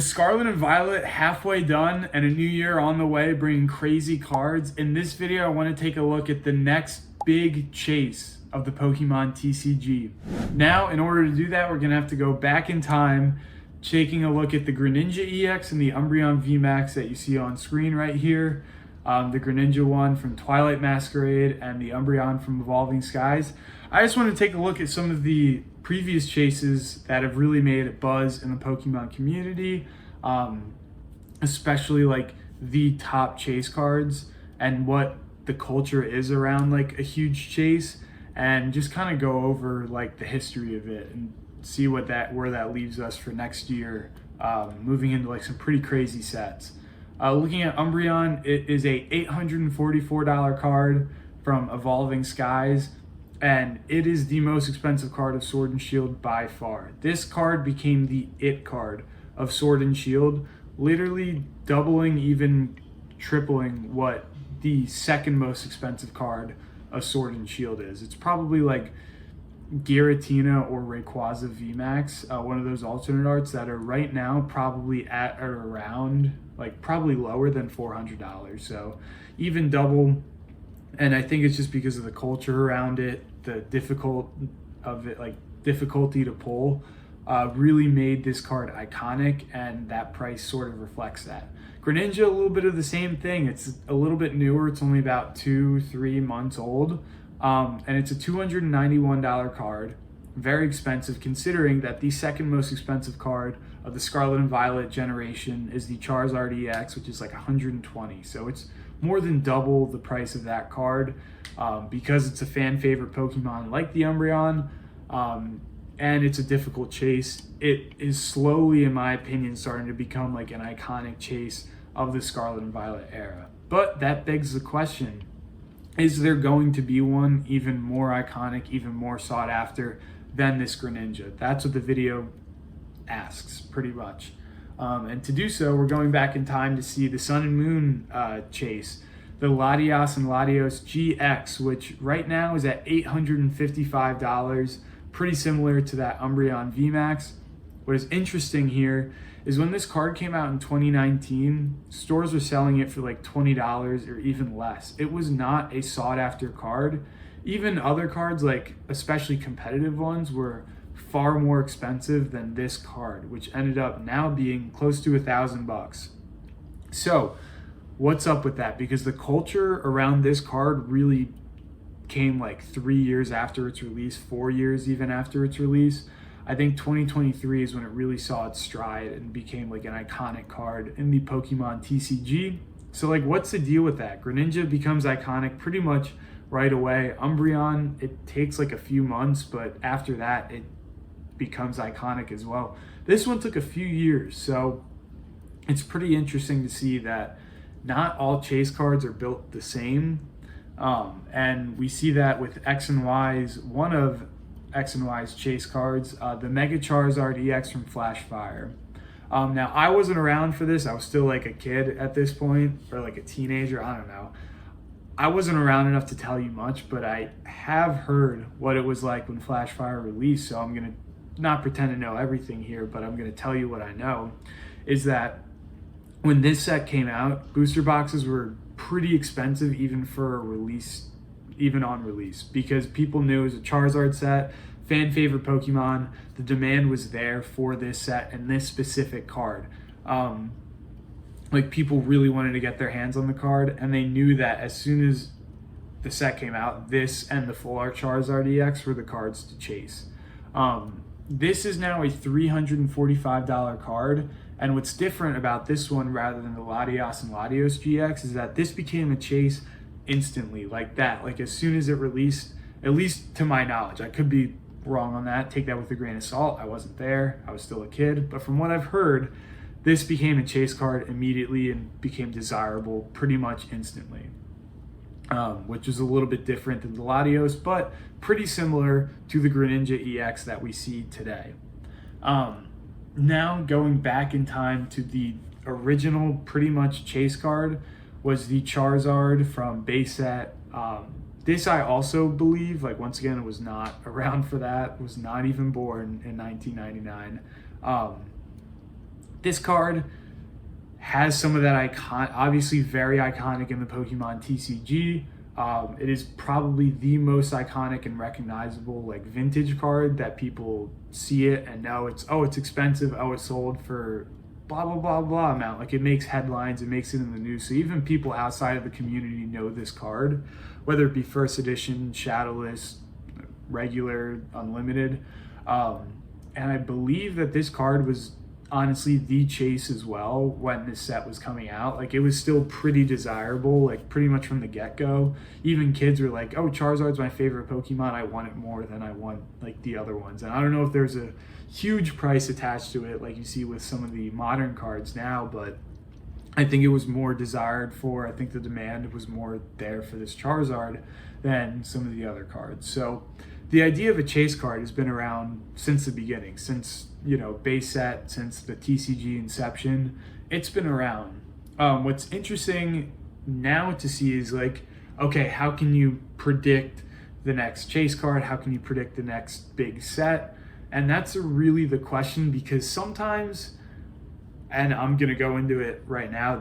Scarlet and Violet halfway done and a new year on the way, bringing crazy cards. In this video, I want to take a look at the next big chase of the Pokemon TCG. Now, in order to do that, we're going to have to go back in time, taking a look at the Greninja EX and the Umbreon VMAX that you see on screen right here. The Greninja one from Twilight Masquerade and the Umbreon from Evolving Skies. I just want to take a look at some of the previous chases that have really made a buzz in the Pokemon community, especially like the top chase cards and what the culture is around like a huge chase, and just kind of go over like the history of it and see where that leaves us for next year, moving into like some pretty crazy sets. Looking at Umbreon, it is a $844 card from Evolving Skies, and it is the most expensive card of Sword and Shield by far. This card became the it card of Sword and Shield, literally doubling, even tripling what the second most expensive card of Sword and Shield is. It's probably like Giratina or Rayquaza VMAX, one of those alternate arts that are right now probably at or around, like probably lower than $400. So even double. And I think it's just because of the culture around it, the difficulty to pull, really made this card iconic, and that price sort of reflects that. Greninja, a little bit of the same thing. It's a little bit newer. It's only about 2-3 months old. And it's a $291 card. Very expensive, considering that the second most expensive card of the Scarlet and Violet generation is the Charizard EX, which is like $120. So it's more than double the price of that card, because it's a fan favorite Pokemon like the Umbreon, and it's a difficult chase. It is slowly, in my opinion, starting to become like an iconic chase of the Scarlet and Violet era. But that begs the question, is there going to be one even more iconic, even more sought after than this Greninja? That's what the video asks, pretty much. And to do so, we're going back in time to see the Sun and Moon chase, the Latios and Latios GX, which right now is at $855, pretty similar to that Umbreon VMAX. What is interesting here is when this card came out in 2019, stores were selling it for like $20 or even less. It was not a sought after card. Even other cards, like especially competitive ones, were far more expensive than this card, which ended up now being close to $1,000. So what's up with that? Because the culture around this card really came like 3 years after its release, 4 years even after its release. I think 2023 is when it really saw its stride and became like an iconic card in the Pokemon TCG. So like, what's the deal with that? Greninja becomes iconic pretty much right away. Umbreon, it takes like a few months, but after that, it becomes iconic as well. This one took a few years, so it's pretty interesting to see that not all chase cards are built the same, and we see that with X and Y's, one of X and Y's chase cards, the Mega Charizard EX from Flashfire. Now, I wasn't around for this. I was still like a kid at this point, or like a teenager, I don't know. I wasn't around enough to tell you much, but I have heard what it was like when Flashfire released, so I'm going to not pretend to know everything here, but I'm going to tell you what I know, is that when this set came out, booster boxes were pretty expensive even for a release, even on release, because people knew it was a Charizard set, fan favorite Pokemon. The demand was there for this set and this specific card. Like, people really wanted to get their hands on the card, and they knew that as soon as the set came out, this and the Full Art Charizard EX were the cards to chase. This is now a $345 card, and what's different about this one rather than the Latios and Latios GX is that this became a chase instantly, like that. Like, as soon as it released, at least to my knowledge, I could be wrong on that, take that with a grain of salt, I wasn't there, I was still a kid, but from what I've heard, this became a chase card immediately and became desirable pretty much instantly. Which is a little bit different than the Latios, but pretty similar to the Greninja EX that we see today. Now, going back in time to the original pretty much chase card, was the Charizard from base set. This I also believe, like, once again, was not around for that, was not even born in 1999. This card has some of that obviously very iconic in the Pokemon TCG. It is probably the most iconic and recognizable like vintage card that people see it and know it's expensive, it's sold for blah blah blah blah amount. Like, it makes headlines, it makes it in the news. So even people outside of the community know this card, whether it be first edition, shadowless, regular, unlimited. And I believe that this card was honestly the chase as well when this set was coming out. Like, it was still pretty desirable, like pretty much from the get-go. Even kids were like, oh, Charizard's my favorite Pokemon, I want it more than I want like the other ones. And I don't know if there's a huge price attached to it like you see with some of the modern cards now, but I think it was more desired for, I think the demand was more there for this Charizard than some of the other cards. So the idea of a chase card has been around since the beginning, since, base set, since the TCG inception. It's been around. What's interesting now to see is like, okay, how can you predict the next chase card? How can you predict the next big set? And that's really the question, because sometimes, and I'm going to go into it right now,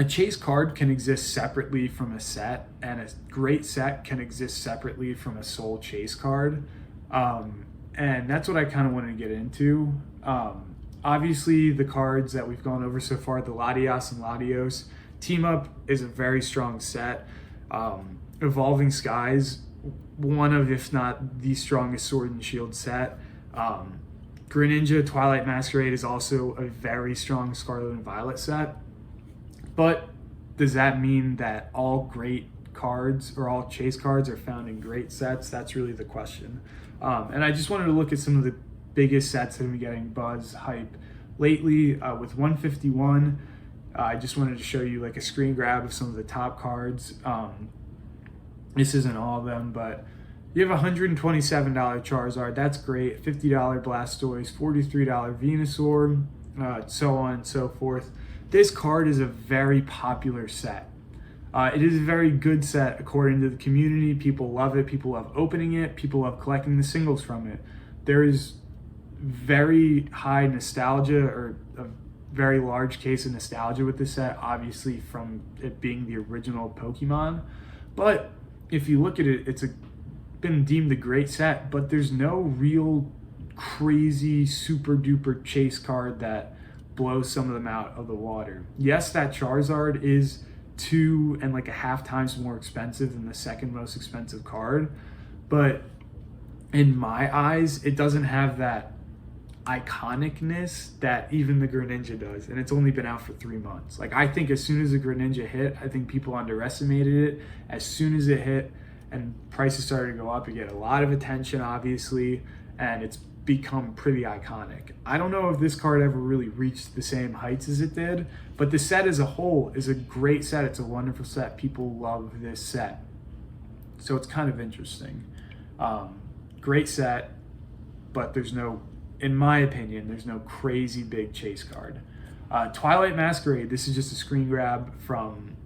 a chase card can exist separately from a set, and a great set can exist separately from a soul chase card. And that's what I kind of wanted to get into. Obviously, the cards that we've gone over so far, the Latias and Latios, Team Up is a very strong set. Evolving Skies, one of, if not the strongest Sword and Shield set. Greninja, Twilight, Masquerade is also a very strong Scarlet and Violet set. But does that mean that all great cards or all chase cards are found in great sets? That's really the question. And I just wanted to look at some of the biggest sets that have been getting buzz, hype lately. With 151, I just wanted to show you like a screen grab of some of the top cards. This isn't all of them, but you have $127 Charizard, that's great. $50 Blastoise, $43 Venusaur, so on and so forth. This card is a very popular set. It is a very good set according to the community. People love it. People love opening it. People love collecting the singles from it. There is very high nostalgia, or a very large case of nostalgia with this set, obviously from it being the original Pokemon. But if you look at it, it's been deemed a great set, but there's no real crazy super duper chase card that blows some of them out of the water. Yes, that Charizard is 2.5 times more expensive than the second most expensive card, but in my eyes, it doesn't have that iconicness that even the Greninja does, and it's only been out for 3 months. Like, I think as soon as the Greninja hit, I think people underestimated it. As soon as it hit and prices started to go up, you get a lot of attention, obviously, and it's become pretty iconic. I don't know if this card ever really reached the same heights as it did, but the set as a whole is a great set. It's a wonderful set. People love this set. So it's kind of interesting. Great set, but there's no, in my opinion, there's no crazy big chase card. Twilight Masquerade, this is just a screen grab from,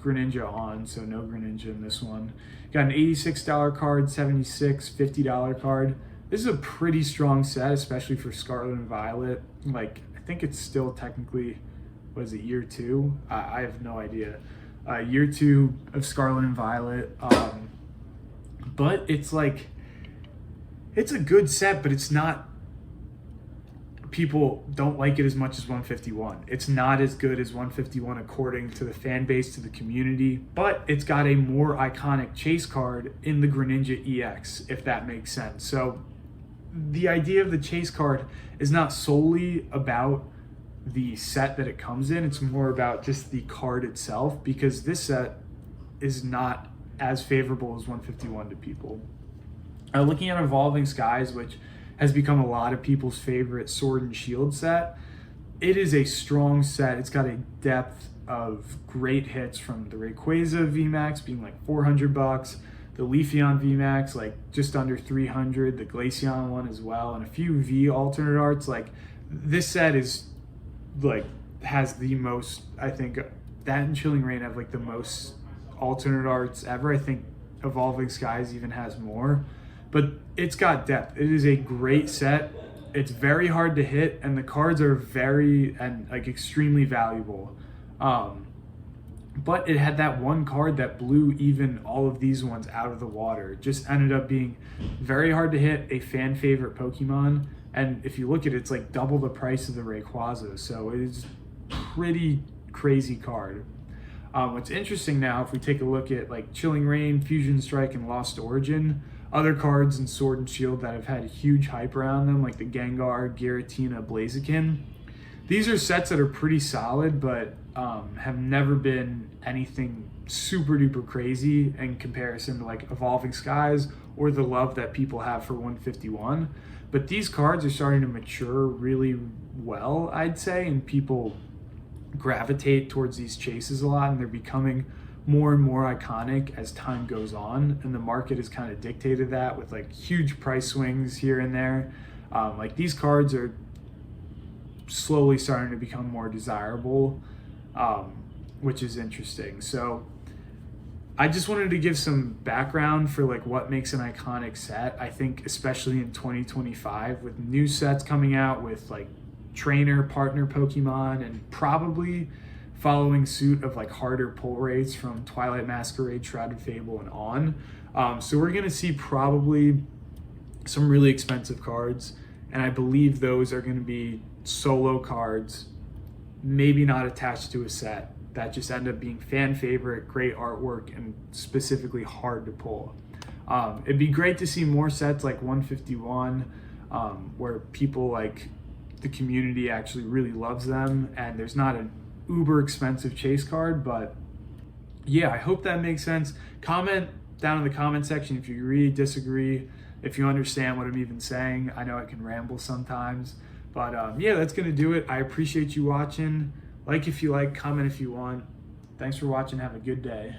Greninja on, so no Greninja in this one. Got an $86 card, $76, $50 card. This is a pretty strong set, especially for Scarlet and Violet. Like, I think it's still technically, year 2? I have no idea. Year 2 of Scarlet and Violet. But it's like, it's a good set, but it's not, people don't like it as much as 151. It's not as good as 151 according to the fan base, to the community, but it's got a more iconic chase card in the Greninja EX, if that makes sense. So the idea of the chase card is not solely about the set that it comes in, it's more about just the card itself, because this set is not as favorable as 151 to people. Looking at Evolving Skies, which has become a lot of people's favorite Sword and Shield set, it is a strong set. It's got a depth of great hits, from the Rayquaza VMAX being like $400, the Leafeon VMAX like just under 300, the Glaceon one as well, and a few V alternate arts. Like, this set is like, has the most, I think that and Chilling Reign have like the most alternate arts ever. I think Evolving Skies even has more, but it's got depth. It is a great set. It's very hard to hit, and the cards are very and like extremely valuable. But it had that one card that blew even all of these ones out of the water. It just ended up being very hard to hit, a fan favorite Pokemon. And if you look at it, it's like double the price of the Rayquaza. So it is pretty crazy card. What's interesting now, if we take a look at like Chilling Reign, Fusion Strike, and Lost Origin, other cards in Sword and Shield that have had huge hype around them, like the Gengar, Giratina, Blaziken. These are sets that are pretty solid, but have never been anything super duper crazy in comparison to like Evolving Skies or the love that people have for 151. But these cards are starting to mature really well, I'd say, and people gravitate towards these chases a lot, and they're becoming more and more iconic as time goes on, and the market has kind of dictated that with like huge price swings here and there. Like these cards are slowly starting to become more desirable, which is interesting. So I just wanted to give some background for like what makes an iconic set. I think especially in 2025 with new sets coming out with like trainer partner Pokemon, and probably following suit of like harder pull rates from Twilight, Masquerade, Shrouded Fable, and on. So we're gonna see probably some really expensive cards, and I believe those are gonna be solo cards, maybe not attached to a set, that just end up being fan favorite, great artwork, and specifically hard to pull. It'd be great to see more sets like 151, where people like the community actually really loves them, and there's not an uber expensive chase card. But yeah, I hope that makes sense. Comment down in the comment section if you agree, disagree, if you understand what I'm even saying. I know I can ramble sometimes, but yeah, that's gonna do it. I appreciate you watching. Like if you like, comment if you want. Thanks for watching. Have a good day.